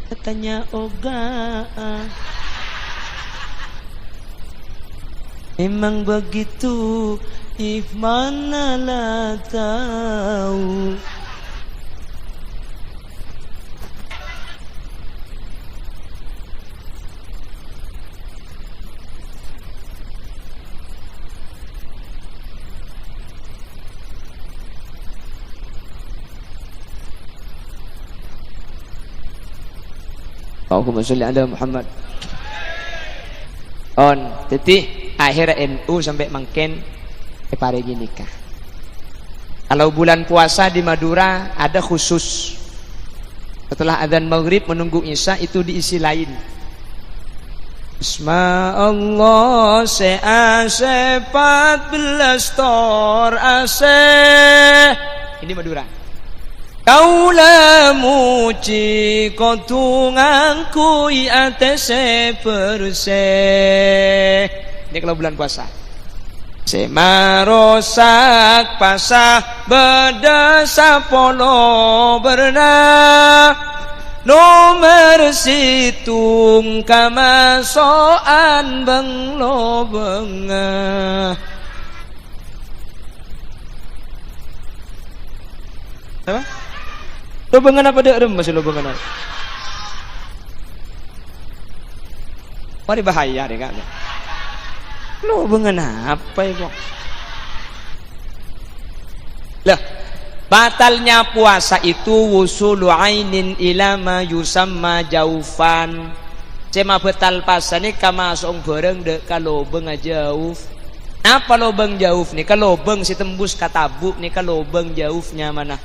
Katanya Oga, memang begitu, if mana lah tahu. Allahumma sholli ala Muhammad. On, jadi akhir NU sampai mangken parigi nikah. Kalau bulan puasa di Madura ada khusus. Setelah adzan maghrib menunggu isya itu diisi lain. Bisma Allah se 14 tor ase. Ini Madura. Kaula muci kotunganku atese perse. Ini kalau bulan puasa. Semarosak pasah bedasa polo bernah nomor situng kamasoan benglo bengah. Apa? Lobengan apa dek rem masih lobengan? Mari bahaya deh kak. Lobengan apa itu? Lah, batalnya puasa itu wusulu ainin ilama yusamma jaufan. Cema betal puasa ni kama song bareng dek kalau beng jauf. Apa lobeng jauf nih? Kalau lobeng si tembus katabuk nih kalau lobeng jaufnya mana?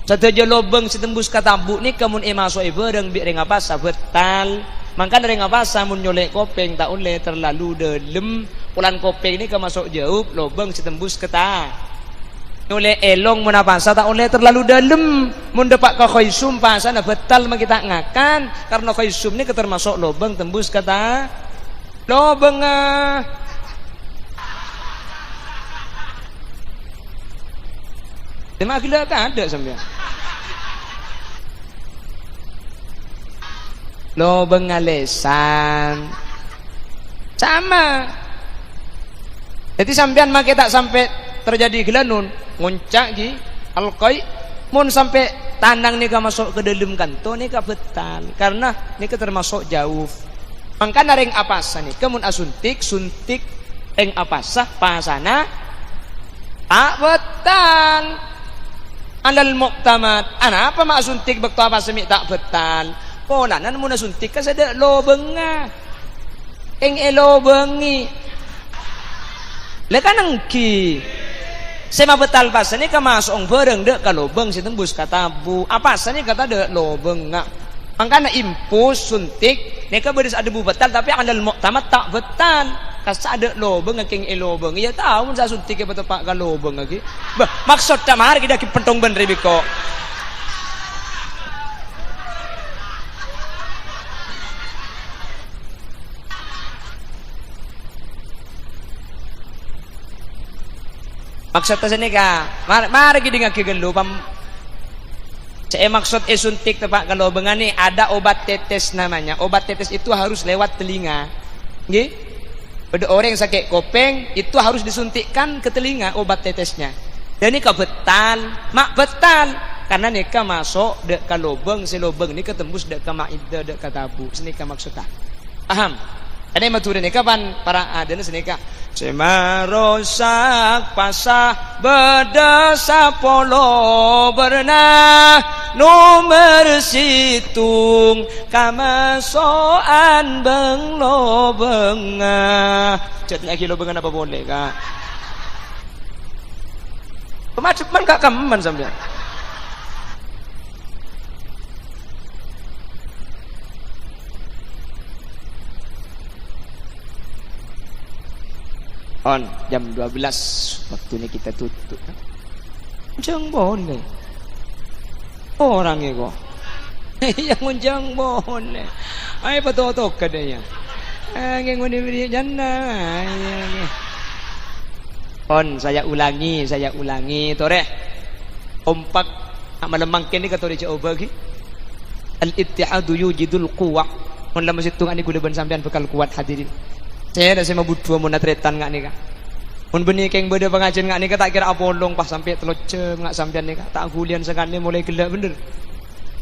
Satu lobeng si tembus katabuk nih kamun emasoi bareng bi reng apa betal. Mangkan reng apa mun nyolek kopeng tak oleh terlalu dalam. Ulan kopeng ini kemasuk jauh lobeng si tembus kata. Nyolek elong mun apa tak oleh terlalu dalam. Mun depak ke khaisum pasana betal mah kita ngakan karena khaisum ini termasuk lobeng tembus kata. Lobeng Tema gila tak ada sampai. Lobeng ngalesan sama. Jadi sampean make tak sampai terjadi gelanun nguncak ji alqai mun sampai tanang ni ka masuk ke dalam kanto ni ka betal karena ni ka termasuk jauh. Mangkana ring apasa ni kemun asuntik suntik ring apasah pasana tak betal. Alal muqtamad ana apa mak suntik bekto apa semi tak betal polanan mun suntik ka sada lobeng eng elobengi lekanang ki sema betal pasane ka masong bareng dek ka lobeng si tembus katabu apa sane kata dek lobeng mangkana impus suntik ne ka beris ada bu betal tapi alal muqtamad tak betal kasa ada lobeng ngking elobeng ya tahu mun sa suntik ke betepak ka lobeng lagi bah maksud ta mahar kita ki pentong ben rebiko maksud ta sini ka mari kita ngaki gelo pam saya maksud suntik tepak ka lobengan ni ada obat tetes namanya obat tetes itu harus lewat telinga nggih. Pada orang yang sakit kopeng itu harus disuntikkan ke telinga obat tetesnya. Dan ini betal, mak betal karena neka masuk dek ka lobeng si lobeng ni ketembus dek ka maida dek ka tabu. Senika maksudnya. Paham? Ada matur neka pan para ada senika. Semarosak pasah bedasa polo bernah nomor situng kamasoan beng lobengah cet lagi lobengan apa boleh kak macam man kak kaman sampai on jam 12 waktunya kita tutup jangan boleh orangnya kok yang unjang boleh ay patotok kadanya angin unibri jannah on saya ulangi tore kompak malemangkin ni katore coba lagi Al-ittihadu yujidul quwwah. Mun lamun situng ani kudu ben sampean bekal kuat hadirin. Saya dah sama budua mun natretan ngak nika. Mun benih keng beda pengajian ngak nika tak kira apolong pas sampai teloce ngak sampean nika. Tak gulian sekali mulai gelak bener.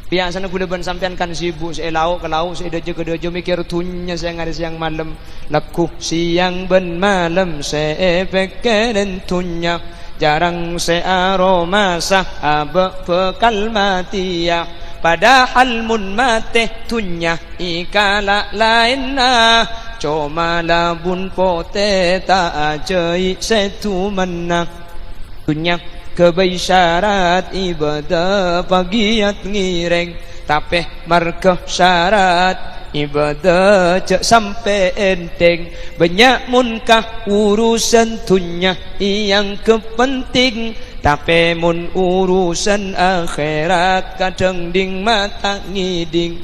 Biasanya kudu ben sampean kan sibuk saya lauk ke lauk saya deje ke deje mikir tunya siang hari siang malam. Laku siang ben malam saya pikirin tunya. Jarang saya aroma sah abek bekal mati ya. Padahal mun mati tunya ikala lainna. Cuma labun pote tak ajai setu mana. Tunya kebisyarat ibadah pagiat ngireng. Tapi markah syarat ibadah cek sampai enteng. Banyak munkah urusan tunya yang kepenting. Tapi mun urusan akhirat kadang ding mata ngiding.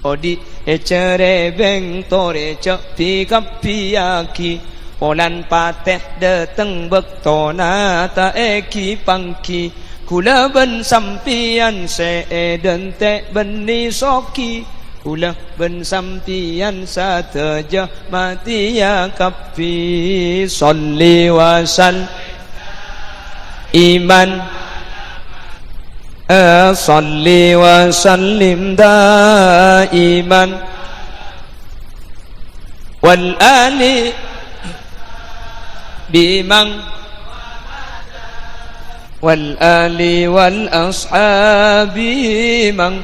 Odi ecere beng tore cek pikap piaki. Olan pateh dateng bektona ta eki pangki. Kula ben sampian seeden te beni soki. Kula ben sampian sateja mati ya kapi. Salli wa sal iman salli wa sallim daiman wal ali bimang wal ali wal ashabi mang.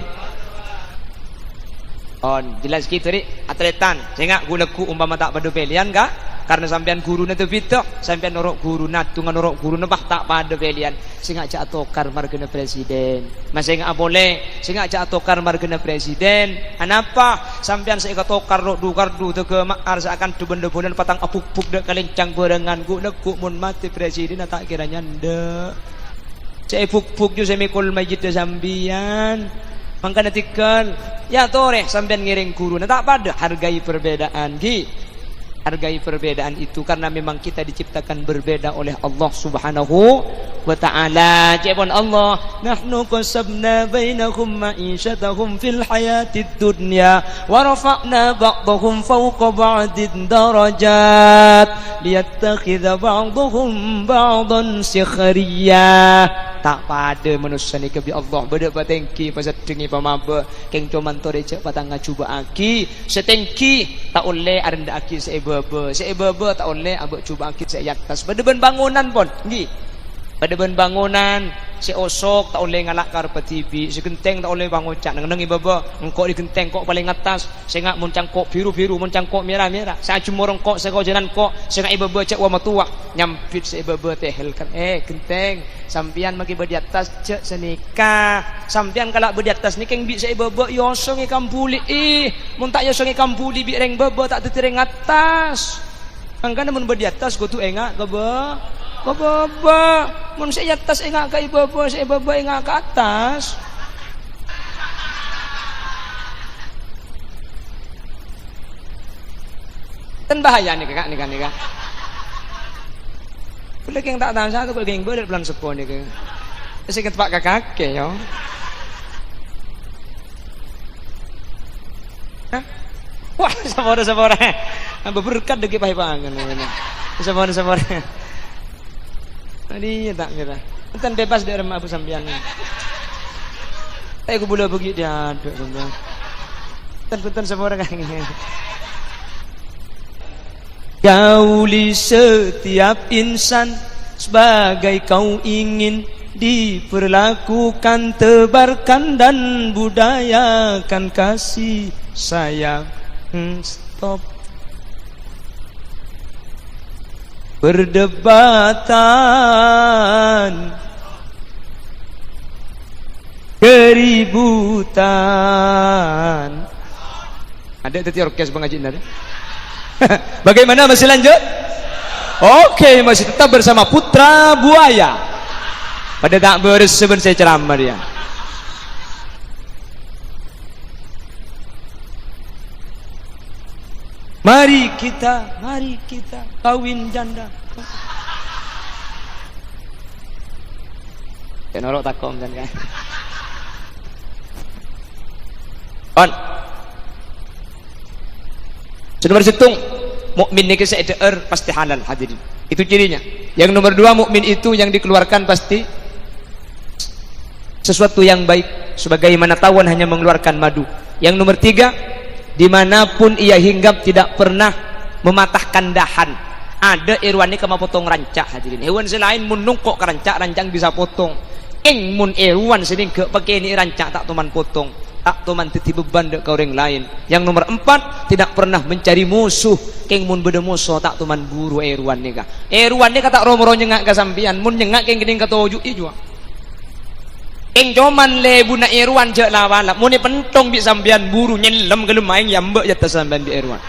Jelas gitu ri atletan sehingga guleku umpama tak pada pilihan kah karena sampean guru na tepitok sampean norok guru na tungan norok guru na bah tak pada pilihan sehingga cak atokar margana presiden masih enggak boleh sehingga cak atokar margana presiden anapa sampean saya katokar rok dukardu tu ke makar seakan tu benda bulan patang apuk-puk dak kalencang berengan guleku mun mati presiden tak kiranya ndak saya puk-puk ju saya mikul majid sambian. Mangka natikal ya tore sampean ngiring guru nah tak pada hargai perbedaan hargai perbedaan itu karena memang kita diciptakan berbeda oleh Allah Subhanahu wa taala. Jepon Allah nahnu qasabna bainahum ma'isyatahum fil hayatid dunya wa rafa'na ba'dahum fawqa ba'din darajat liyattakhidha ba'dahum ba'dan sikhriya. Tak pada manusia ni kebi Allah beda patengki pasal dengi pamaba keng cuman tore cek patang ngacuba aki setengki tak oleh arenda aki seebebe tak oleh abek cuba aki seyatas pada ben bangunan pun nggih pada ben bangunan si osok tak oleh ngalak karpet TV si genteng tak oleh bangocak nang ibaba engkok di genteng kok paling atas sengak mun cangkok biru-biru mun cangkok merah-merah sa cumorong kok sego jalan kok sengak ibaba cek wa matuah nyampit si ibaba tehel kan genteng sampian magi di atas cek senika sampian kalak di atas ni keng bi si ibaba yosong ikan buli mun tak yosong ikan buli bi reng baba tak tereng atas angkana mun di atas go tu engak ke baba mun saya atas engak ke ibaba saya baba engak ke atas kan bahaya nih kakak nih kak boleh yang tak tahu satu boleh yang boleh pelan sepon nih kak saya ketepak kakak yo wah sabora berberkat degi pahipangan sabora tadi tak kira enten bebas dari rumah Abu Sambian aku boleh pergi dia ada semua enten semua orang kayak gauli setiap insan sebagai kau ingin diperlakukan tebarkan dan budayakan kasih sayang stop perdebatan keributan ada tadi orkes pengajian ada bagaimana masih lanjut oke masih tetap bersama Putra Buaya pada tak berseben saya ceramah dia mari kita kawin janda ya norok takom kan on nomor situng mukmin niki seeder pasti halal hadirin, itu cirinya. Yang nomor dua, mukmin itu yang dikeluarkan pasti sesuatu yang baik, sebagaimana tawon hanya mengeluarkan madu. Yang nomor tiga, dimanapun ia hinggap tidak pernah mematahkan dahan. Ada irwan ini kema potong rancak hadirin, hewan selain menungkok rancak, rancang bisa potong. Eng mun irwan sini ke pakai ini rancak tak tuman potong, tak tuman titi beban dek ke orang lain. Yang nomor empat, tidak pernah mencari musuh. Keng mun beda musuh tak tuman buru irwan ni kah. Irwan ni kata romoro nyengak ke sampian, mun nyengak keng keng kata ojuk i jua. Keng coman lebu na irwan je lawala, mun ni pentong bi sampian buru nyelam ke lemaing yambek jatah sampian bi irwan.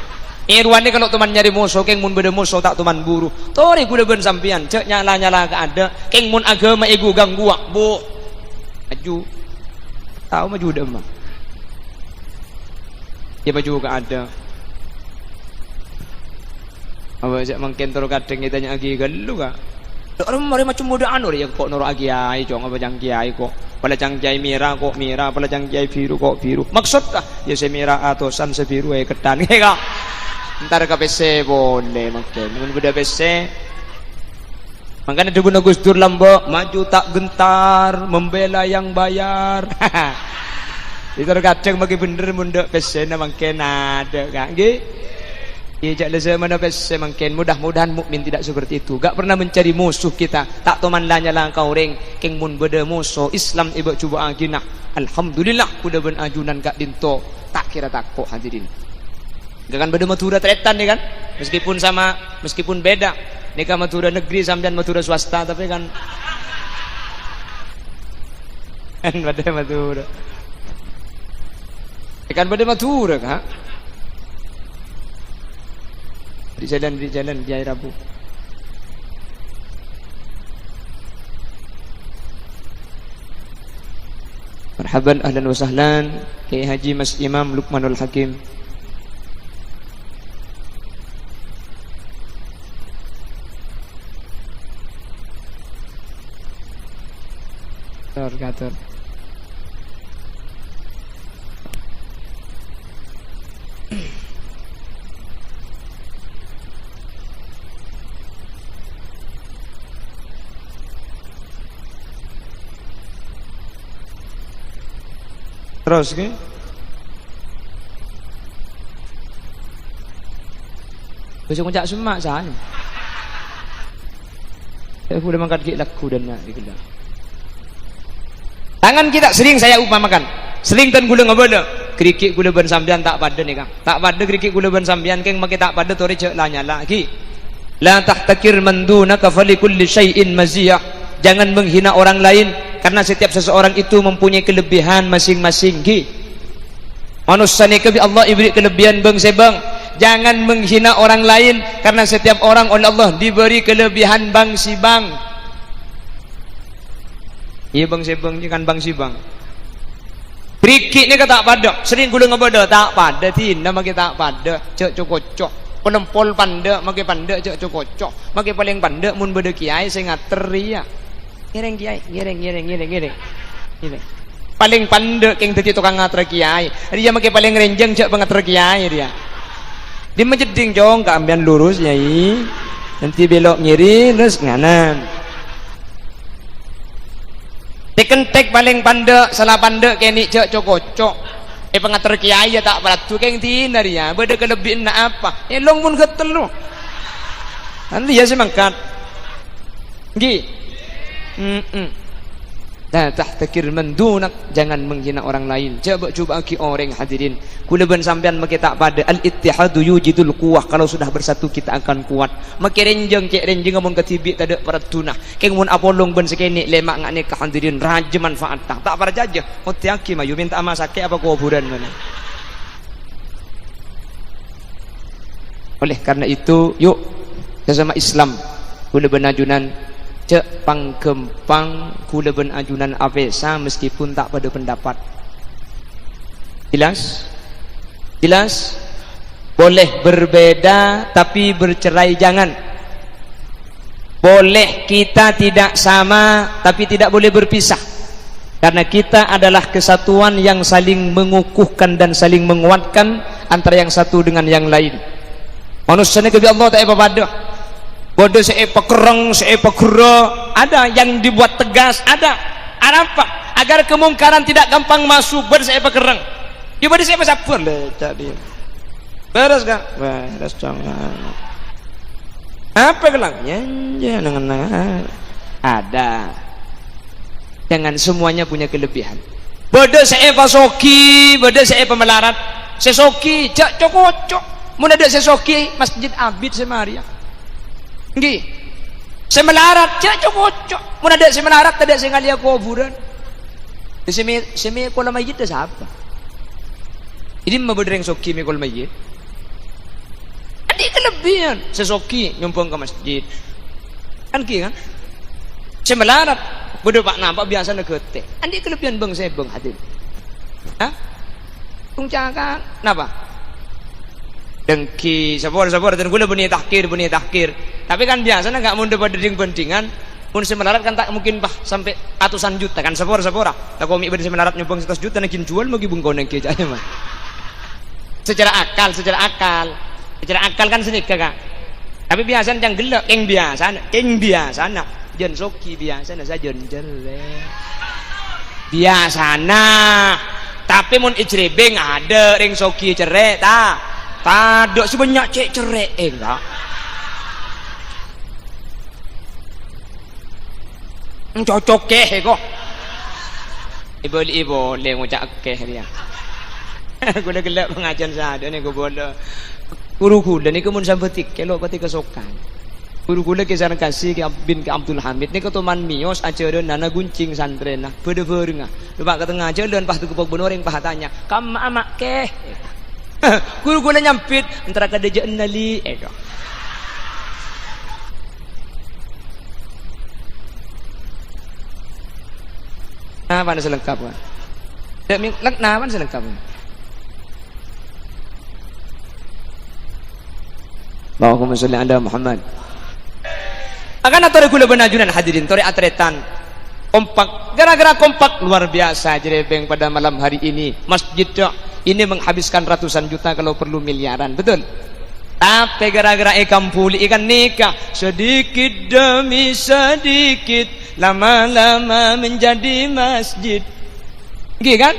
Irwan ni kalau teman nyari musuh, keng mun beda musuh tak tuman buru. Tori kuda ben sampian, cek nyala ke ada. Keng mun agama ego gangguak, bu maju, tahu maju dah mah. Ya maju ke ada. Apa sih mangkentor kadang kita lagi galu kah? Orang mari macam muda anur ya kok noro agi ai, jong apa jang kiai kok. Pala jang kiai mira kok mira, pala jang kiai biru kok biru. Maksud kah? Ya saya mira atau san sebiru ketan kah? Ntar ke PC boleh makin. Mun beda PC. Makanya ada Gus Dur Lombok, maju tak gentar, membela yang bayar. Itu kadang bagi bener mundek PC na makin ada kah? Nggih. Iya jak mana PC makin. Mudah-mudahan mukmin tidak seperti itu. Gak pernah mencari musuh kita. Tak toman lanya lang kau ring. Keng mun beda musuh Islam iba cuba agina. Alhamdulillah kuda ben ajunan gak dinto. Tak kira takut hadirin. Gak kan beda Madura tretan nih kan, meskipun beda nikah Madura negeri sampean Madura swasta, tapi kan beda Madura kan beda Madura kah di jalan di air Rabu. Marhaban ahlan wa sahlan Kiai Haji Mas Imam Lukmanul Hakim. Gator. Terus ke? Besok ngajak semak saya. Saya sudah mangkat gig laku dan nak digelar. Tangan kita sering saya upamakan, sering tan gula ngabada, kerikik gula ban sambian tak pada nih kang, tak pada kerikik gula ban sambian keng make tak pada tori cek lanya lagi. La tahtakir mandunaka fali kulli syai'in maziyah. Jangan menghina orang lain karena setiap seseorang itu mempunyai kelebihan masing-masing. Ki. Manusia ni kebi Allah ibri kelebihan bang sebang. Jangan menghina orang lain karena setiap orang oleh Allah diberi kelebihan bang si bang. Iya bang sebang ni kan bang si bang. Berikik ni kata tak pada, sering gula ngabada tak pada tina maki tak pada, cek cokocok. Penempol panda maki panda cek cokocok. Maki paling panda mun beda kiai saya ngater ya. Ngereng kiai, ngereng. Paling panda keng tadi tukang ngater kiai. Dia maki paling renjeng cek pengater kiai dia. Dia menjeding jong keambian lurus yai. Nanti belok kiri terus nganan. Tekentek paling pandek, salah pandek kini cek cokocok. Pengatur kiai tak peratu keng tina dia. Beda kelebihan nak apa? Long pun ketel lo. Nanti ya semangkat. Gi. La tahtakir mandunak, jangan menghina orang lain. Coba ki orang hadirin. Kula ben sampean make tak pada al-ittihadu yujidul quwwah. Kalau sudah bersatu kita akan kuat. Make renjeng cek renjeng amun ketibik tak ada peratuna. Keng mun apolong ben sekene lemak ngane ka hadirin raja manfaat tak para jajah. Otiaki mayu minta masake apa kuburan mana. Oleh karena itu yuk sesama Islam kula ben ajunan cek panggempang kula ben ajunan avesa meskipun tak pada pendapat. Jelas boleh berbeda tapi bercerai jangan. Boleh kita tidak sama tapi tidak boleh berpisah. Karena kita adalah kesatuan yang saling mengukuhkan dan saling menguatkan antara yang satu dengan yang lain. Manusia ni kebi Allah tak apa pada. Bodoh seapa kereng, seapa gera, ada yang dibuat tegas, ada. Apa? Agar kemungkaran tidak gampang masuk, berseapa kereng. Dia pada seapa sapur le tadi. Beres kan? Beres jangan. Apa gelangnya? Jangan ada. Jangan semuanya punya kelebihan. Bodoh seapa soki, bodoh seapa melarat. Sesoki, cak cokocok. Mun ada sesoki Masjid Abid Semaria. Nggih. Semelarat cak cokocok. Mun ada semelarat ada sengalia kuburan. Semi kolam mayit dah siapa? Ini memberdeng soki mi kolam mayit. Ada kelebihan. Sesoki nyumpang ke masjid. Kan ki kan? Semelarat bodoh pak nampak biasa nak kete. Andi kelebihan bang saya bang hadir. Hah? Tungcakan. Napa? Dengki, sabar dan gula bunyi tahkir. Tapi kan biasa nak mau dapat ding pentingan. Pun semelarat kan tak mungkin bah sampai ratusan juta kan sabar. Tak komik ber semelarat nyumbang 100 juta nak jual mau gibung kau nengki aja mah. Secara akal kan senika kak. Tapi biasa yang gelak, yang biasa nak. Jen soki biasa na saja biasa nah tapi mun ijrebeng ada ring soki cerek tak ada sebanyak cek cerek enggak cocok keh kok ibu le ngucak keh dia gula gelap pengajian sada ni go bola guru-guru ni kemun sampetik kelok pati kesokan guru-guru kisaran kasih bin ke Abdul Hamid ni ketuman mios ajaran nana guncing santren nah berde-berde ngah lupa ke tengah jalan pah tu kepok benoreng pah tanya kam amak keh guru-guru nyampit antara kada jaan nali nah mana selengkap kan nah mana selengkap Allahumma sholli ala Muhammad. Akan atau gula benajunan hadirin tore atretan kompak gara-gara kompak luar biasa jerebeng pada malam hari ini masjid ini menghabiskan ratusan juta kalau perlu miliaran betul tapi gara-gara ikan puli ikan nikah sedikit demi sedikit lama-lama menjadi masjid gini kan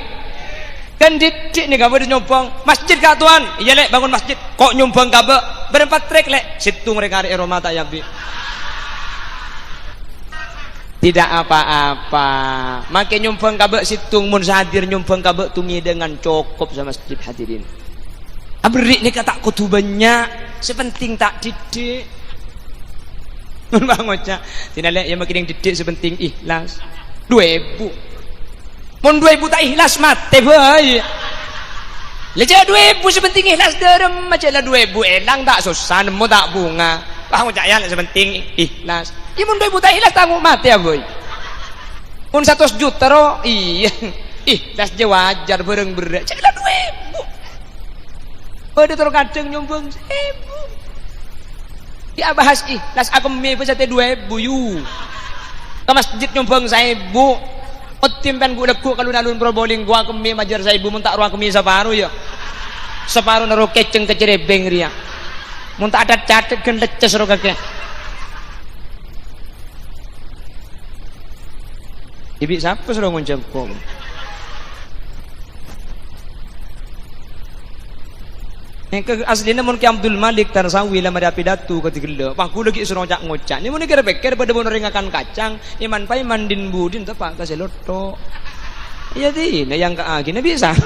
didik nih kamu nyumbang masjid kak tuan iya lek bangun masjid kok nyumbang kabe berempat trek lek situ mereka ada eroma tak yabi tidak apa-apa makin nyumpang kabek situng mun hadir nyumpang kabek tungi dengan cukup sama masjid hadirin abrik ni kata kutu banyak sepenting tak didik mun bangoca tinalek yang makin yang didik sepenting ikhlas 2000 mun 2000 tak ikhlas mate boy leja 2000 sepenting ikhlas derem macam lah 2000 elang tak susah nemu tak bunga bangoca ya sepenting ikhlas ya mun 2000 tak ikhlas tanggung mati ya boy mun 100 juta ro iya ikhlas je wajar bareng berat caklah 2000 ada terus kadang nyumbang 1000 dia bahas ikhlas aku mepes sate 2000 yu ke masjid nyumbang 1000 timpen gua leku kalau nalun probolinggo aku me majar 1000 mun tak ruang kemi separuh ya separuh naro keceng kecerebeng ria mun tak ada catet kan leces ro kakek ibi siapa suruh nguncap kok yang aslinya mun ki Abdul Malik Tarsawi lama ada pidato ketika pak ku lagi suruh ngocak ngocak ni mun kira beker pada bono ringakan kacang iman pai mandin budin tepak kasih loto iya di yang keagina bisa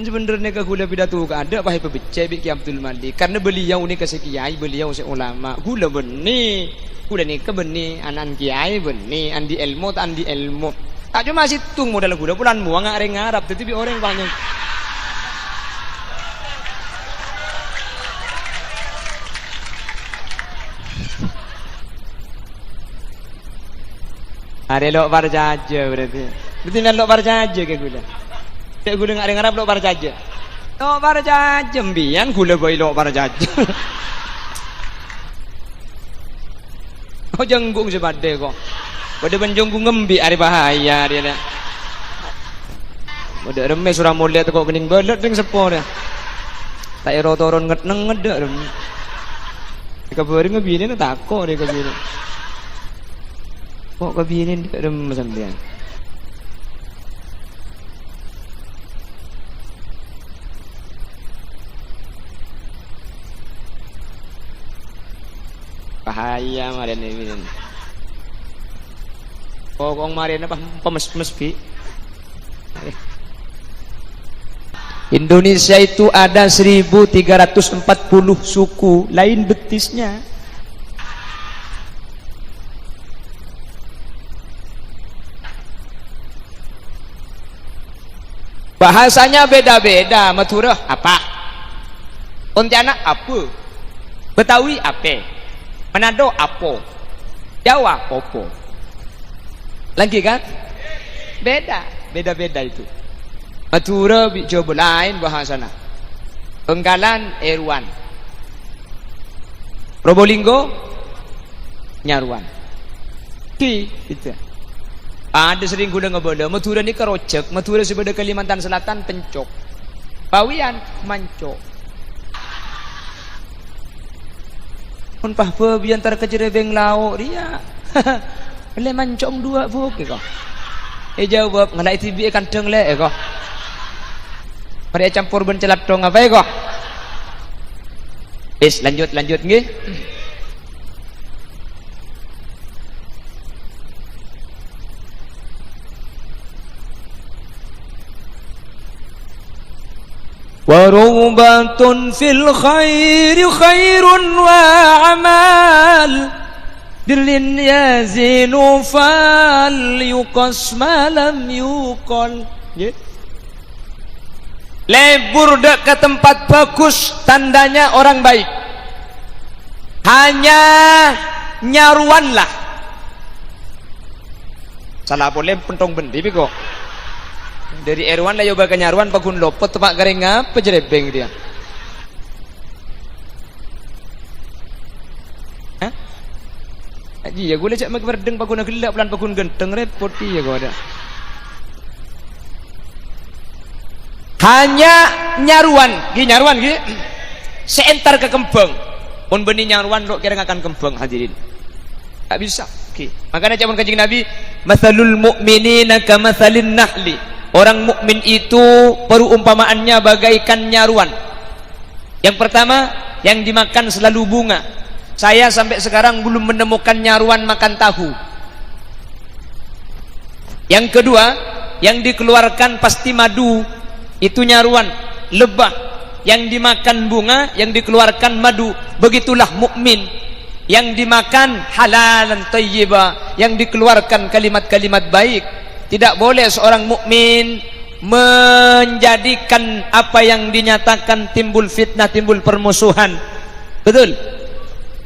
sebenarnya ke gula pidato ke ada pahai pebece ki Abdul Malik karena beliau ni kasih kiai beliau seulama gula benih gula ni ke benih anan kiai benih andi ilmu tak cuma situng modal gula bulan muang ngareng ngarap tetapi orang banyak ada lok barjaja berarti nak lok barjaja ke gula tak gula ngareng ngarap lok barjaja lok barjaja mbian gula boy lok barjaja oh jenggung sebade kok pada menjonggu ngembi ari bahaya dia dah. Pada remes surah mulia tu kok kening belet ding sepo dah. Tak ero toron ngetneng ngedak rem. Kabari ngebini na tako dia kabini. Kok kabini dia rem sampean. Bahaya maren ini. Kong maren apa pemes-mes pi. Indonesia itu ada 1340 suku, lain betisnya. Bahasanya beda-beda. Madura apa? Pontianak apa? Betawi apa? Manado apa? Jawa popo. Lagi kan? Beda, beda-beda itu. Madura coba lain bahasana. Bengkalan Erwan. Probolinggo Nyarwan. Ki itu. Ada sering guna ngebeda. Madura ni kerocek. Madura sebelah Kalimantan Selatan pencok. Bawian mancok. Pun pahpa biantar kejerebeng lauk dia. Le mancong dua buk ke kau. Jawab ngalai TV kandeng le kau. Mari campur ben celatong apa kau? Bis lanjut nggih. Warubatun fil khairi khairun wa amal Dirlin yazinu fal yuqas malam yuqal. Lebur dek ke tempat bagus tandanya orang baik. Hanya nyaruanlah. Salah boleh pentong bendi kok. Dari Erwan lah yoba ke nyaruan pagun lopot tepak garing apa jerebeng dia. Hah? Aji ya gue lecak mak berdeng pagun gelap pelan pagun genteng repot dia kau ada. Hanya nyaruan, gi seentar ke kembang. Pun benih nyaruan lo kira akan kembang hadirin. Tak bisa. Okay. Makanya zaman Kanjeng Nabi, masalul mu'minina kamatsalin nahli. Orang mukmin itu perumpamaannya bagaikan nyaruan. Yang pertama, yang dimakan selalu bunga. Saya sampai sekarang belum menemukan nyaruan makan tahu. Yang kedua, yang dikeluarkan pasti madu. Itu nyaruan, lebah. Yang dimakan bunga, yang dikeluarkan madu. Begitulah mukmin. Yang dimakan halalan thayyibah, yang dikeluarkan kalimat-kalimat baik. Tidak boleh seorang mukmin menjadikan apa yang dinyatakan timbul fitnah, timbul permusuhan. Betul?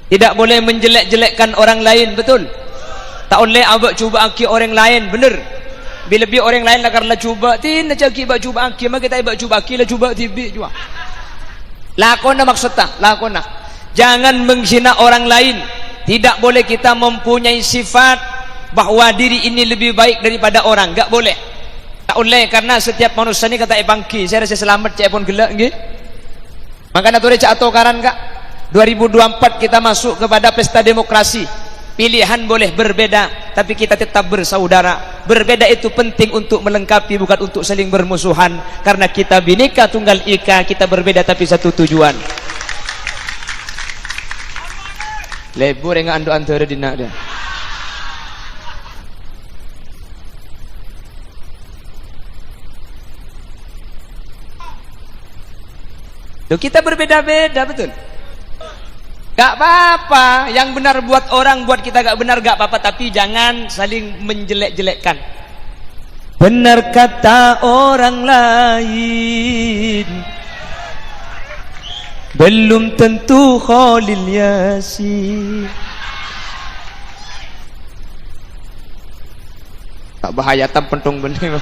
Tidak boleh menjelek-jelekkan orang lain. Betul? Tak boleh abak cuba aki orang lain. Benar? Bila-bila orang lain lah karena cuba, tin aja aki abak cuba aki, maka kita abak cuba aki lah cuba tibi juga. Lakona maksudnya, lakona. Jangan menghina orang lain. Tidak boleh kita mempunyai sifat bahwa diri ini lebih baik daripada orang. Enggak boleh. Tak boleh, karena setiap manusia ni kata bangki. Saya rasa selamat cek pun gelak nggih. Maka nature cak atau karan kak. 2024 kita masuk kepada pesta demokrasi. Pilihan boleh berbeda, tapi kita tetap bersaudara. Berbeda itu penting untuk melengkapi, bukan untuk saling bermusuhan. Karena kita Bhinneka Tunggal Ika, kita berbeda tapi satu tujuan. Lebur yang ando antara dina dia. Loh, kita berbeda-beda, betul? Gak apa-apa. Yang benar buat orang, buat kita gak benar gak apa-apa. Tapi jangan saling menjelek-jelekkan. Benar kata orang lain, belum tentu Khalil Yasin. Tak bahaya tam pentung benih.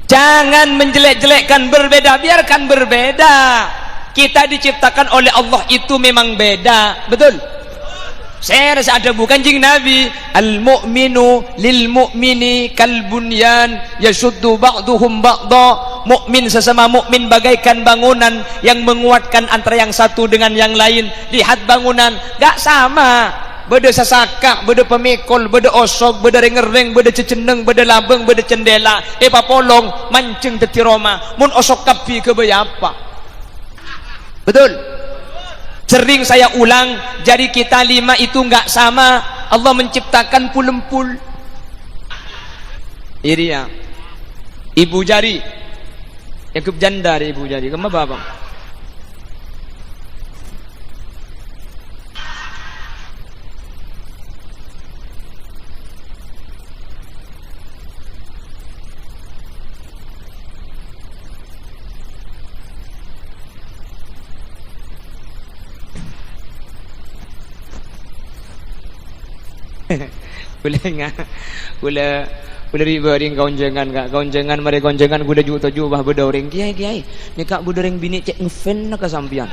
Jangan menjelek-jelekkan, berbeda, biarkan berbeda. kita diciptakan oleh Allah itu memang beda, betul? Saya rasa ada bukan jing Nabi, al mu'minu lil mu'mini kal bunyan yashuddu ba'duhum ba'dha. Mukmin sesama mukmin bagaikan bangunan yang menguatkan antara yang satu dengan yang lain. Lihat bangunan, gak sama. Beda sasaka, beda pemikul, beda osok, beda ring-ring, beda ceceneng, beda labeng, beda cendela. Papolong mancing teti Roma. Mun osok kapi ke apa? Betul? Sering saya ulang, jari kita 5 itu enggak sama. Allah menciptakan pulempul. Ini ya. Ibu jari. Yang janda ibu jari. Kenapa bang? Boleh enggak? Boleh riba ring kaunjengan kak. Kaunjengan mari kaunjengan gula juta jubah beda orang kiai. Ni kak beda orang bini cek ngefan nak sampian.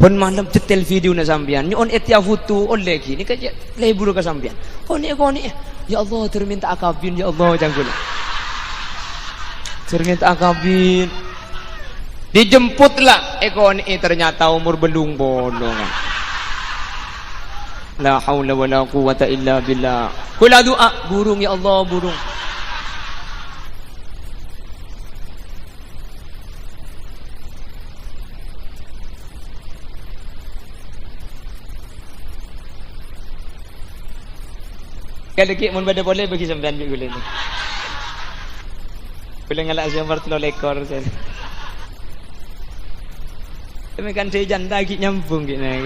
Pun malam cetel video nak sampian. Ni on etia foto on lagi. Ni kak lebur ke sampian. Oh ni. Ya Allah terminta akabin ya Allah jangan. Terminta akabin. Dijemputlah ekon ternyata umur belum bolong. La haula wala quwata illa billah. Kula doa burung ya Allah burung. Kalau ki mun bade boleh bagi sampean bi gule ni. Boleh ngalak siang bertelur lekor saya. Tapi kan saya janda ki nyambung ki nah.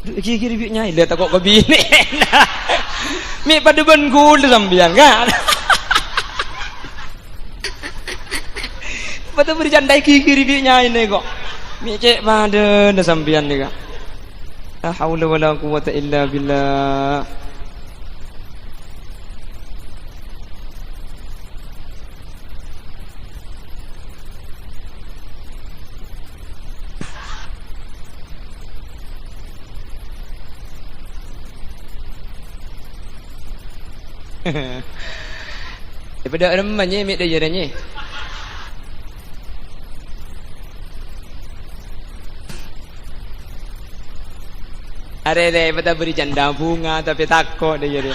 Kiri biuknya ile takut ke bini. Mi pada bengkul sambian kan. Pada berjandai kiri biuknya ini kok. Mi cek pada sambian ni kak. La haula wala quwata illa billah. Daripada remannya ambil dia jarannya. Are daripada beri janda bunga tapi takut dia jadi.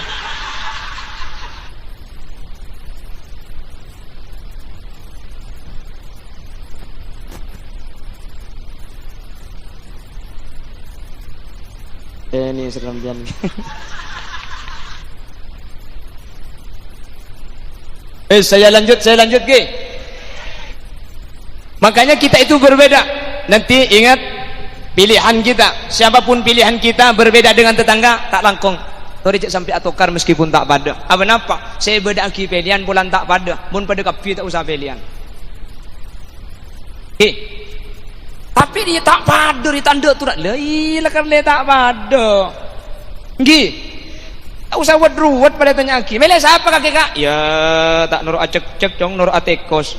Ini seram jan. Saya lanjut ke. Makanya kita itu berbeda. Nanti ingat pilihan kita. Siapapun pilihan kita berbeda dengan tetangga tak langkung. Tori cek sampai atokar meskipun tak pada. Apa napa? Saya beda aki pilihan bulan tak pada. Mun pada kapi tak usah pilihan. Tapi dia tak pada di tanda tu dak. Lah karena tak pada. Nggih. Tak usah ruwet pada tanya aki. Milih siapa kakek kak? Ya tak nurut acek-cek dong nurut atekos.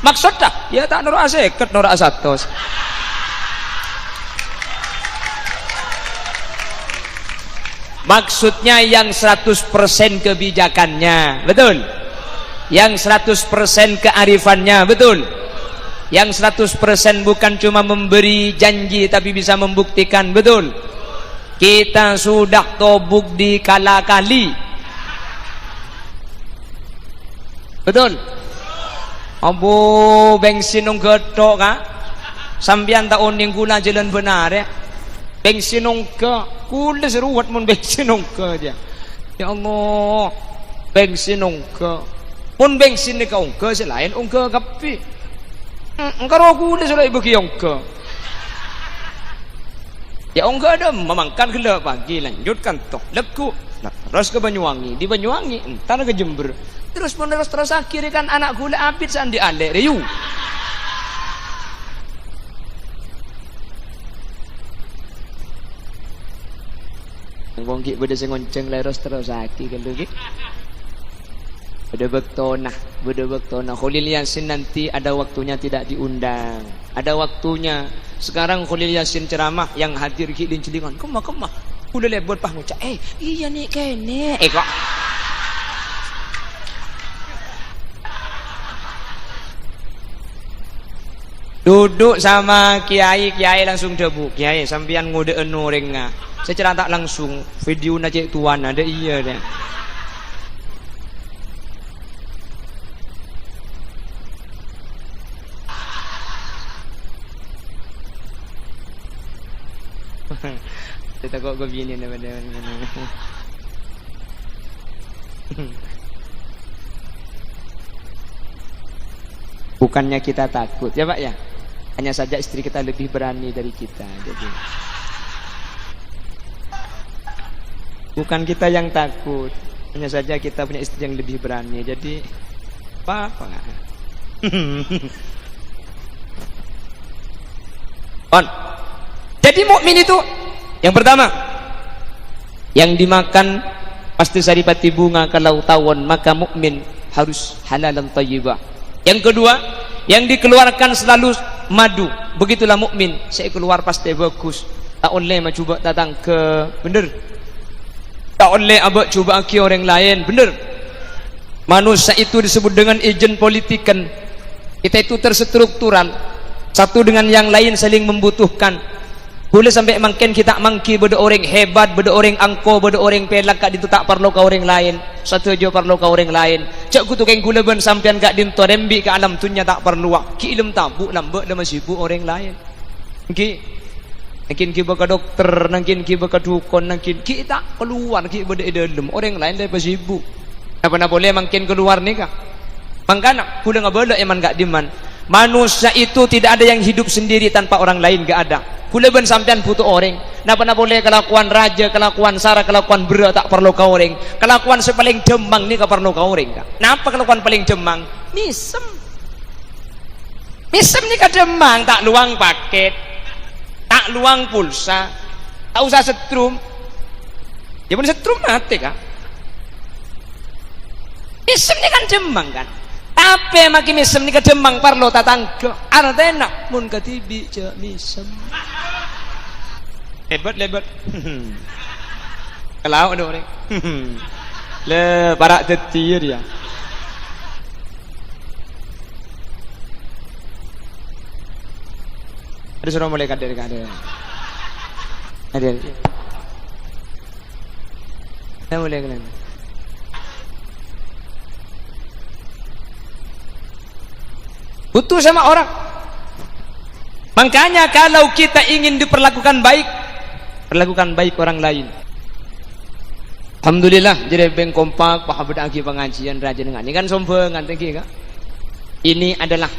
Maksud dah? Ya tak nurut aseket nurut asatos. Maksudnya yang 100% kebijakannya, betul? Yang 100% kearifannya, betul? Yang 100% bukan cuma memberi janji tapi bisa membuktikan, betul? Kita sudah tobuk di kala-kali. Betul? Abu bensin nung getok kah? Sambian tak oning gula jalan benar ya. Bensin nung ke gula seruat mun bensin nung ke dia. Ya Allah. Bensin nung ke. Mun bensin ni kau ke selain ungke kapi. Engkau gula selain bagi ungke. Ya enggak ada memangkan gila pagi lanjutkan toh leku terus ke Banyuwangi di Banyuwangi entar ke Jember terus menerus terus akhirnya kan anak gula apit sandi alek riu wong ki beda sing ngonceng leros terus aki kalau ki Bedebek tonah. Khalil Yasin nanti ada waktunya tidak diundang. Ada waktunya. Sekarang Khalil Yasin ceramah yang hadir kilin celingan. Kemah. Udah lebot pah ngucap. Iya nih kene. Kok. Duduk sama kiai langsung debu. Kiai sampian ngode enu renga. Saya cerita langsung video najik tuan ada iya deh. Kita kok begini nih bukannya kita takut ya Pak ya, hanya saja istri kita lebih berani dari kita. Jadi bukan kita yang takut, hanya saja kita punya istri yang lebih berani. Jadi apa on. Jadi mukmin itu yang pertama, yang dimakan pasti saripati bunga. Kalau tawon maka mukmin harus halalan thayyibah. Yang kedua, yang dikeluarkan selalu madu. Begitulah mukmin. Saya keluar pasti bagus. Tak oleh coba datang ke bener. Tak oleh abak coba aki orang lain bener. Manusia itu disebut dengan ejen politikan. Kita itu terstruktural. Satu dengan yang lain saling membutuhkan. Boleh sampai makin kita mangki beda orang hebat, beda orang angko, beda orang pelak kak itu tak perlu ke orang lain. Satu aja perlu ke orang lain. Cak kutu keng gula ben sampean kak dinto rembi ke alam tunya tak perlu. Ki ilmu tabuk lambe dah sibuk orang lain. Ki mungkin ki baka dokter, mungkin ki baka dukun, mungkin ki tak keluar ki beda dalam orang lain dah sibuk. Apa nak boleh makin keluar ni kak? Mangkana kuda ngabala eman gak diman. Manusia itu tidak ada yang hidup sendiri tanpa orang lain, gak ada. Kula ben sampean butuh orang. Napa boleh kelakuan raja, kelakuan sara, kelakuan bera tak perlu kau orang. Kelakuan sepaling demang ni tak perlu kau orang. Napa kelakuan paling demang? Misem. Misem ni kademang tak luang paket, tak luang pulsa, tak usah setrum. Ya pun setrum mati kak. Misem ni kan demang kan. Tapi makin misem ni kademang perlu tatangga. Artena mun katibi je misem. Lebat kalau ada orang le parak tetir ya ada suruh mulai kader ada mulai kalian butuh sama orang. Makanya kalau kita ingin diperlakukan baik, perlakukan baik orang lain. Alhamdulillah jadi beng kompak pahabed agi pengajian raja dengan ini kan sombong kan tinggi kak. Ini adalah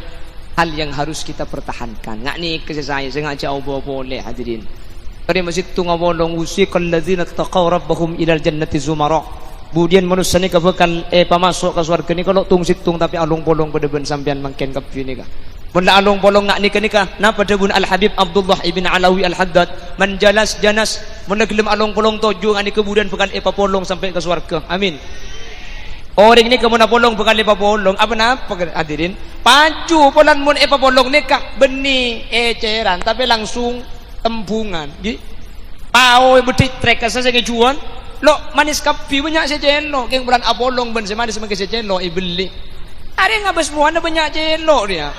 hal yang harus kita pertahankan. Ngak ni kesesaya sengaja obo boleh hadirin. Tadi masjid tu ngawolong usiqal ladzina taqaw rabbahum ilal jannati zumara. Kemudian manusia ni kabekal pamasuk ke surga ni kalau tung situng tapi alung bolong pada ben sampean mangken kapi ni kak. Mula alung bolong ngak nikah napa debun Al Habib Abdullah ibn Alawi Al Haddad menjalas janas mula gelem alung bolong tojo ngani kemudian bekal polong sampai ke surga. Amin. Orang ni kamu nak polong bekal polong apa napa hadirin? Paju polan mun polong nikah beni eceran tapi langsung tembungan. Di pau betik trek kasa sing juan. Lo manis kapi banyak secelo keng bulan apolong ben semanis manis secelo ibeli. Are ngabes muana banyak celo dia.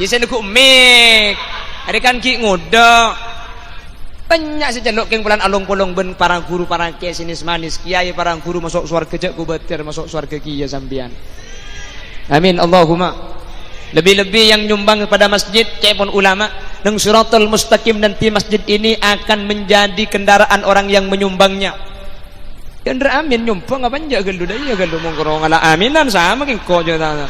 Isa nak mek. Ada kan ki ngoda. Banyak saja nok keng bulan along polong ben para guru para kiai sinis manis kiai para guru masuk surga jak ku beter masuk surga kiai sampean. Amin Allahumma. Lebih-lebih yang nyumbang kepada masjid cepon ulama nang siratal mustaqim nanti masjid ini akan menjadi kendaraan orang yang menyumbangnya. Kendaraan amin nyumbang apa aja gelu dah ya gelu mongkoro ngala aminan sama keng ko je tana.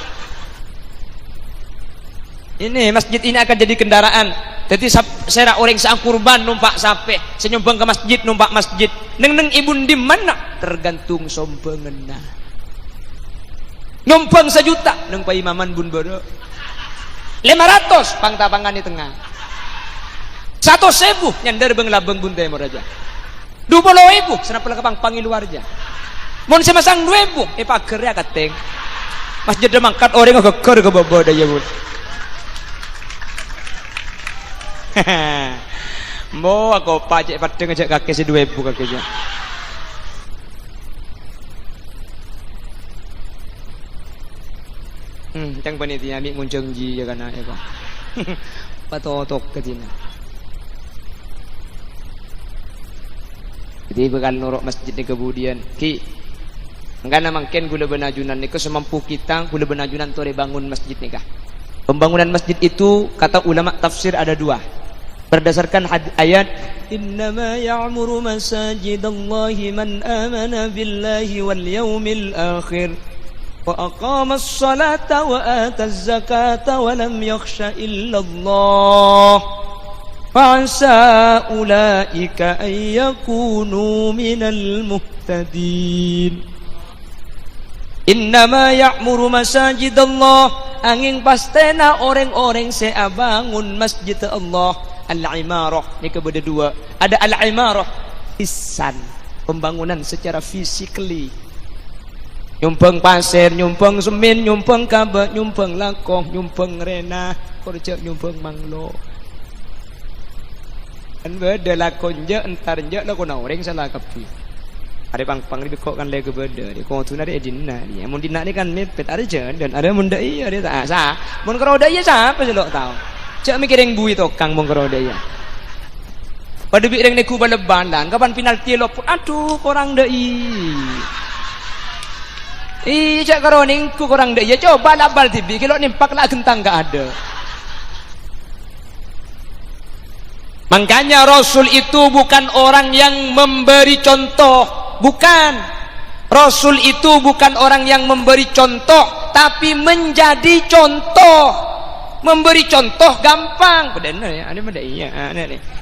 Ini masjid ini akan jadi kendaraan. Jadi sera orang sa kurban numpak sape, senyumbang ke masjid numpak masjid. Neng ibun di mana? Tergantung sombengenna. Nyumbang 1 juta neng pa imaman bun boro. 500 pangtapangan di tengah. 100.000 nyandar beng labeng bun temo raja. 20.000 senap pelakapang pangiluar aja. Mun semasang 2000 pager ya kateng. Masjid mangkat orang geger ke bawah daya bun. Mo aku pajak padeng ajak kaki si 2000 kakinya. Chẳng panitia ambil muncung ji ya kana ya kok. Patotok ke sini. Jadi bakal norok masjid ni kemudian ki enggak mungkin gula benajunan ni semampu kita gula benajunan tu bangun masjid ni kah. Pembangunan masjid itu kata ulama tafsir ada dua. Berdasarkan ayat innama ya'muru masajidallahi man amana billahi wal yaumil akhir wa aqamas salata wa ataz zakata wa lam yakhsha illa Allah fa'asa ulaika ay yakunu minal muhtadin. Innama ya'muru masajidallah angin pastena orang-orang saya bangun masjid Allah. Al-imarah ni kepada dua. Ada al-imarah hissan, pembangunan secara physically. Nyumpeng pasir, nyumpeng semen, nyumpeng kabel, nyumpeng langkong, nyumpeng rena, kerja nyumpeng manglo. Kan beda lakon je entar je lakon orang salah kapi. Ada pang di kok kan lagi beda. Di kau tu nari edina dia. Mun dina ni kan mepet ada je dan ada mun dai ada tak sah. Mun kalau dai siapa selok tahu. Cak mikir yang bui tokang mun kalau dai. Pada bi reng neku baleban kapan penalti loput. Aduh korang dai. Cak karoning ku korang dai. Coba lah bal tibi kalau nimpak lah gentang enggak ada. Makanya Rasul itu bukan orang yang memberi contoh, bukan. Rasul itu bukan orang yang memberi contoh, tapi menjadi contoh. Memberi contoh gampang, benar ya, ada benda iya,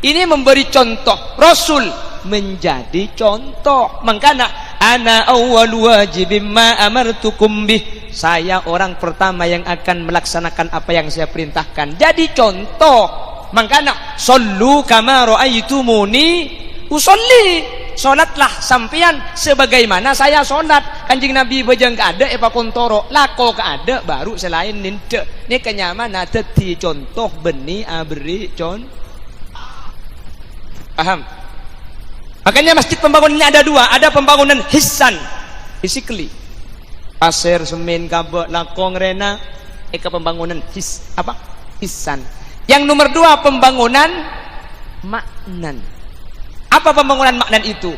ini memberi contoh. Rasul menjadi contoh. Makanya ana awwalu wajibim ma amartukum bih. Saya orang pertama yang akan melaksanakan apa yang saya perintahkan. Jadi contoh. Makanya sallu kama ra'aitumuni usolli. Solatlah sampean sebagaimana saya solat. Kanjeng Nabi bejeng kada epa kontoro lako kada baru selain ninte. Ni kenyamanan dadi contoh beni abri con. Paham? Makanya masjid pembangunannya ada dua, ada pembangunan hissan, physically. Pasir, semen, kabel, lakong, rena, pembangunan hissan. Yang nomor dua pembangunan maknan. Apa pembangunan maknan itu?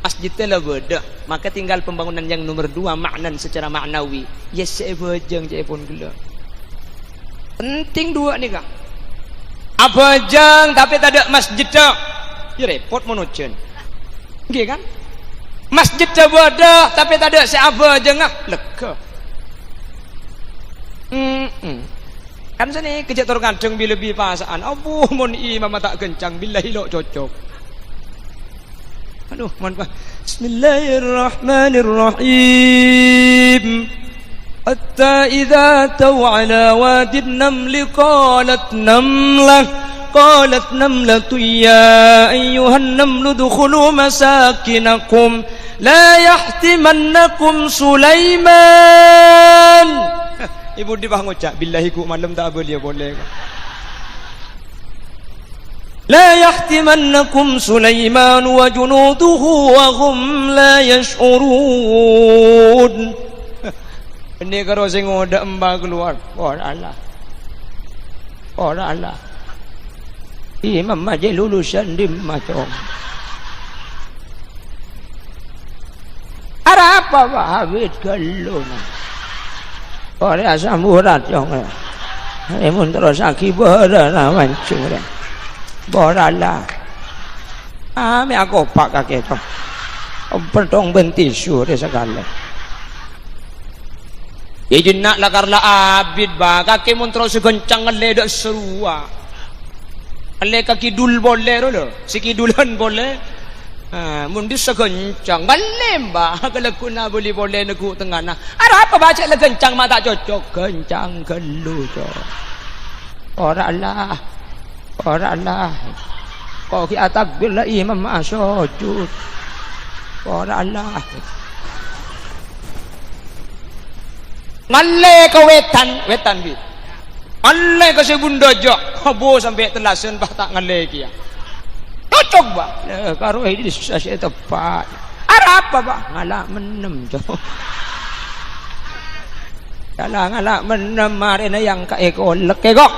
Masjidnya beda. Maka tinggal pembangunan yang nomor dua maknan secara maknawi. Ya saya bejeng saya pun gila. Penting dua nih kak. Abajang tapi tak ada masjid dah. Ya repot menujen. Gini kan? Masjid dah beda tapi tak ada saya abajang ah lega. Kan sini kejak terkadang bila-bila pasaan. Abu mon imam tak kencang bila hilok cocok. Aduh, mohon maaf. Bismillahirrahmanirrahim. Hatta idza taw ala wadin namli qalat namlatu ya ayyuhan namlu dukhulu masakinakum la yahtimannakum Sulaiman. Ibu di bang ucap billahi ku malam tak boleh boleh. La yahtimannakum Sulaiman wa junuduhu wa hum la yash'urun. Ini kalau sing ngoda embak keluar. Allah. Imam aja lulusan di macam. Ada apa Habib galon. Orang asam urat yang. Emun terus akibat dah mancung dah. Borala. Ame aku pak kakek tu. Pentong bentisu dia segala. Ijin nak lakar la abid ba kakek mun terus gencang ledek serua. Ale kaki dul boleh lo. Si kidulan boleh. Mun dis gencang balem ba kalau kuna boleh neku tengah nah. Ada apa baca le gencang mata cocok gencang gelu tu. Borala. Allah kau ki atak bila imam masujud. Allah ngale ke wetan bi ngale ke sebunda jo habo sampai telasen bah tak ngale kia cocok ba karo ini susah sih tepat apa ba ngala menem jo ngala menem marina yang ka eko lek kok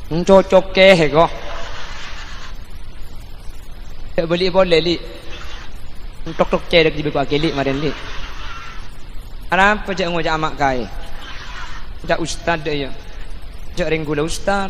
cocok ke kok beli boleh li tok cedek di beku akili maren li apa cak ngojak amak kai cak ustad ya cak ringgula ustad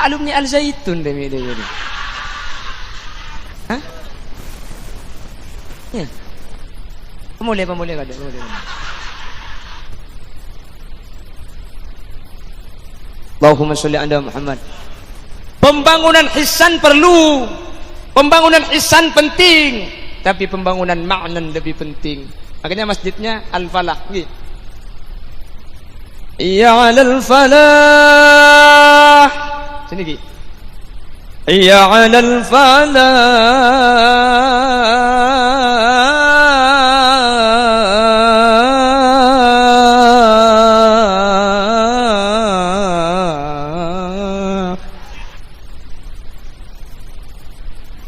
alumni Al Zaitun demi dia jadi hah ya pemulih kada Allahumma sholli ala Muhammad. Pembangunan hisan perlu, pembangunan hisan penting, tapi pembangunan ma'nan lebih penting. Makanya masjidnya Al-Falah gitu. Ya 'alal falah. Sini Ki. Ya 'alal falah.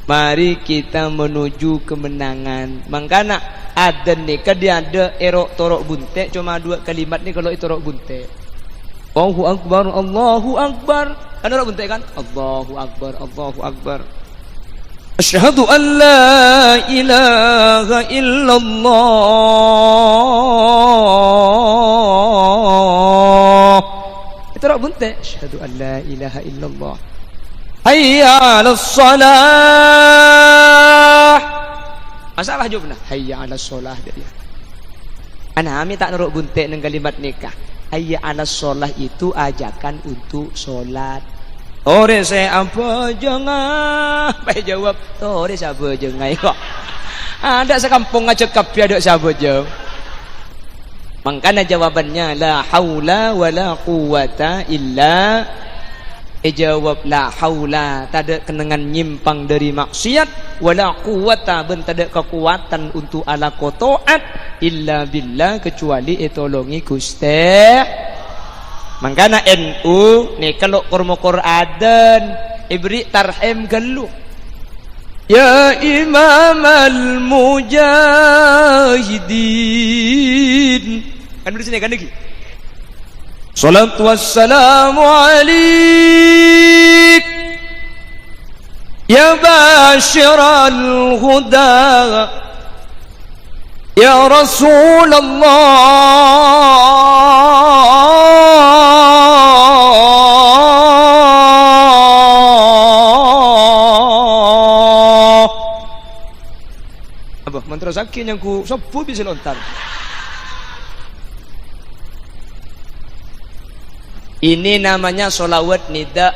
Mari kita menuju kemenangan. Makanya adzan ni dia ada erok torok bunte cuma 2 kalimat ni kalau itu torok bunte. Allahu akbar, Allahu akbar. Kan torok bunte kan? Allahu akbar, Allahu akbar. Asyhadu an la ilaha illallah. Itu torok bunte. Asyhadu an la ilaha illallah. Hayya 'alas shalah. Masalah jawabna hayya 'alas shalah dia. Ana ami tak nurut bunte nang kalimat nikah. Hayya 'alas shalah itu ajakan untuk salat. Ore saya apa jangan baik jawab. Ore siapa jengai kok. Ada sekampung ngacekap ada siapa jawab. Makanya jawabannya la haula wala quwata illa jawab la haula, tak ada kenangan nyimpang dari maksiat, wala quwata, ben tak ada kekuatan untuk ala kotoat illa billah, kecuali tolongi Gusti. Mangkana NU ni kalau kormokor adan ibri tarhim galu ya imam al mujahidin kan di sini kan lagi. Salatu wassalamu alaik ya basyiral huda ya Rasulullah. Apa mantra sakin yang ku sopo bisa lontar. Ini namanya solawat nida.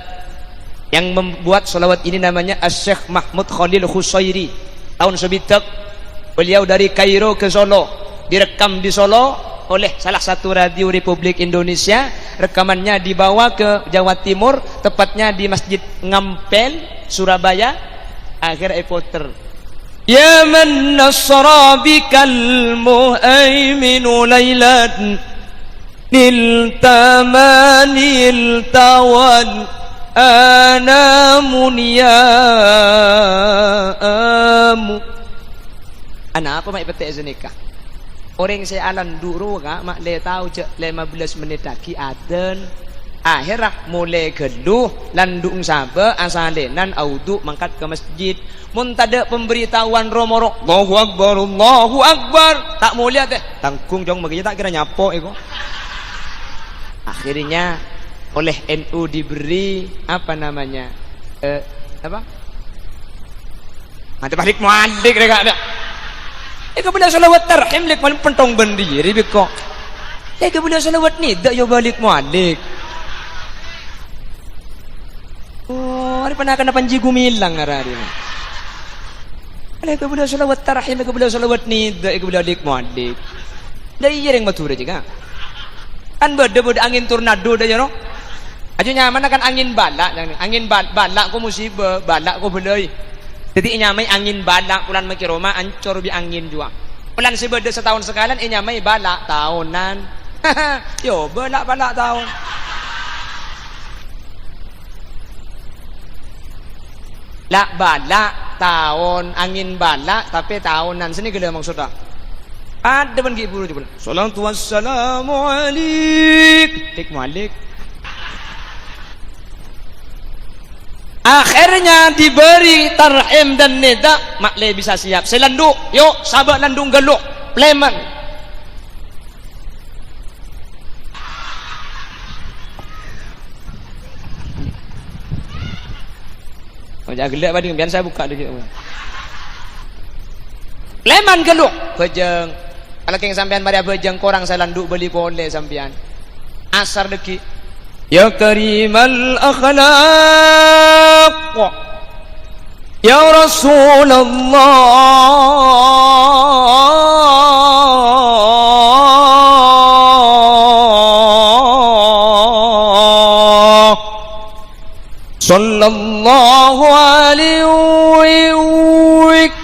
Yang membuat solawat ini namanya Asy-Syaikh Mahmud Khalil Khusairi. Tahun sebitak beliau dari Kairo ke Solo, direkam di Solo oleh salah satu radio Republik Indonesia. Rekamannya dibawa ke Jawa Timur, tepatnya di Masjid Ngampel, Surabaya. Akhir epoter ya man nasra bikal muhaiminu lailan niltamani iltawan anamuniyamu. Ana apa mak petik senikah orang saya alam duru kak mak le tahu cek 15 menit lagi adan akhirah mulai geluh landung sabar asalenan audu mangkat ke masjid mun tada pemberitahuan romorok Allahu akbar Allahu akbar tak mulia teh tangkung jong maginya tak kira nyapo eko. Akhirnya oleh NU diberi apa namanya apa mati balik mualik mereka ada kemudian salawat tarhim lek paling pentong bendiri beko kemudian salawat ni dak yo balik mualik. Oh hari pernah kena panji gumilang hari ini Alaikum beliau salawat tarhim, alaikum beliau salawat nida, alaikum beliau dik muadik. Dah iya yang matur juga. Kan beda angin tornado dah no. Aja nyaman kan angin balak, angin balak ko musibah, balak ko belai. Jadi nyamai angin balak bulan maki Roma ancor bi angin juga. Bulan sebeda setahun sekalian nyamai balak tahunan. Yo balak tahun. Lak balak tahun angin balak tapi tahunan sini gila maksudnya. Ada pun giburu juga. Salatu wassalamu alaik. Tik malik. Akhirnya diberi tarhim dan nida, makle bisa siap. Selanduk, yuk sahabat landung geluk, pleman. Oh, jangan gelak pada biar saya buka dulu. Pleman geluk, bejeng. Kalau keng sampean pada bejeng, korang saya landuk beli boleh sampean. Asar deki. Ya karimal akhlaq ya Rasulullah sallallahu alaihi wasallam.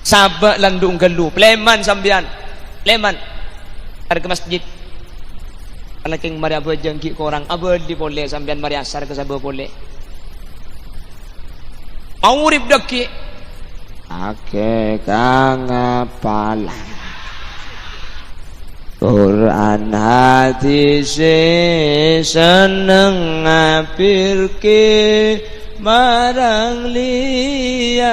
Sabak landung gelu pleman sampean, pleman ada ke masjid. Kalau keng mari abah jengki korang abah di boleh sampean mari asar ke sabah boleh. Mau urip deki. Ake kang apalan. Quran hadis seneng ngapirke marang liyane.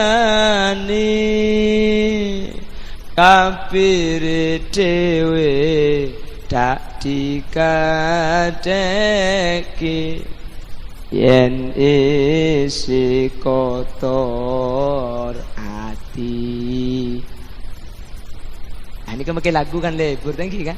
Kafir dewe tak dikadeki yen isi kotor hati. Nah, ini kan pakai lagu kan lebur thank you kan.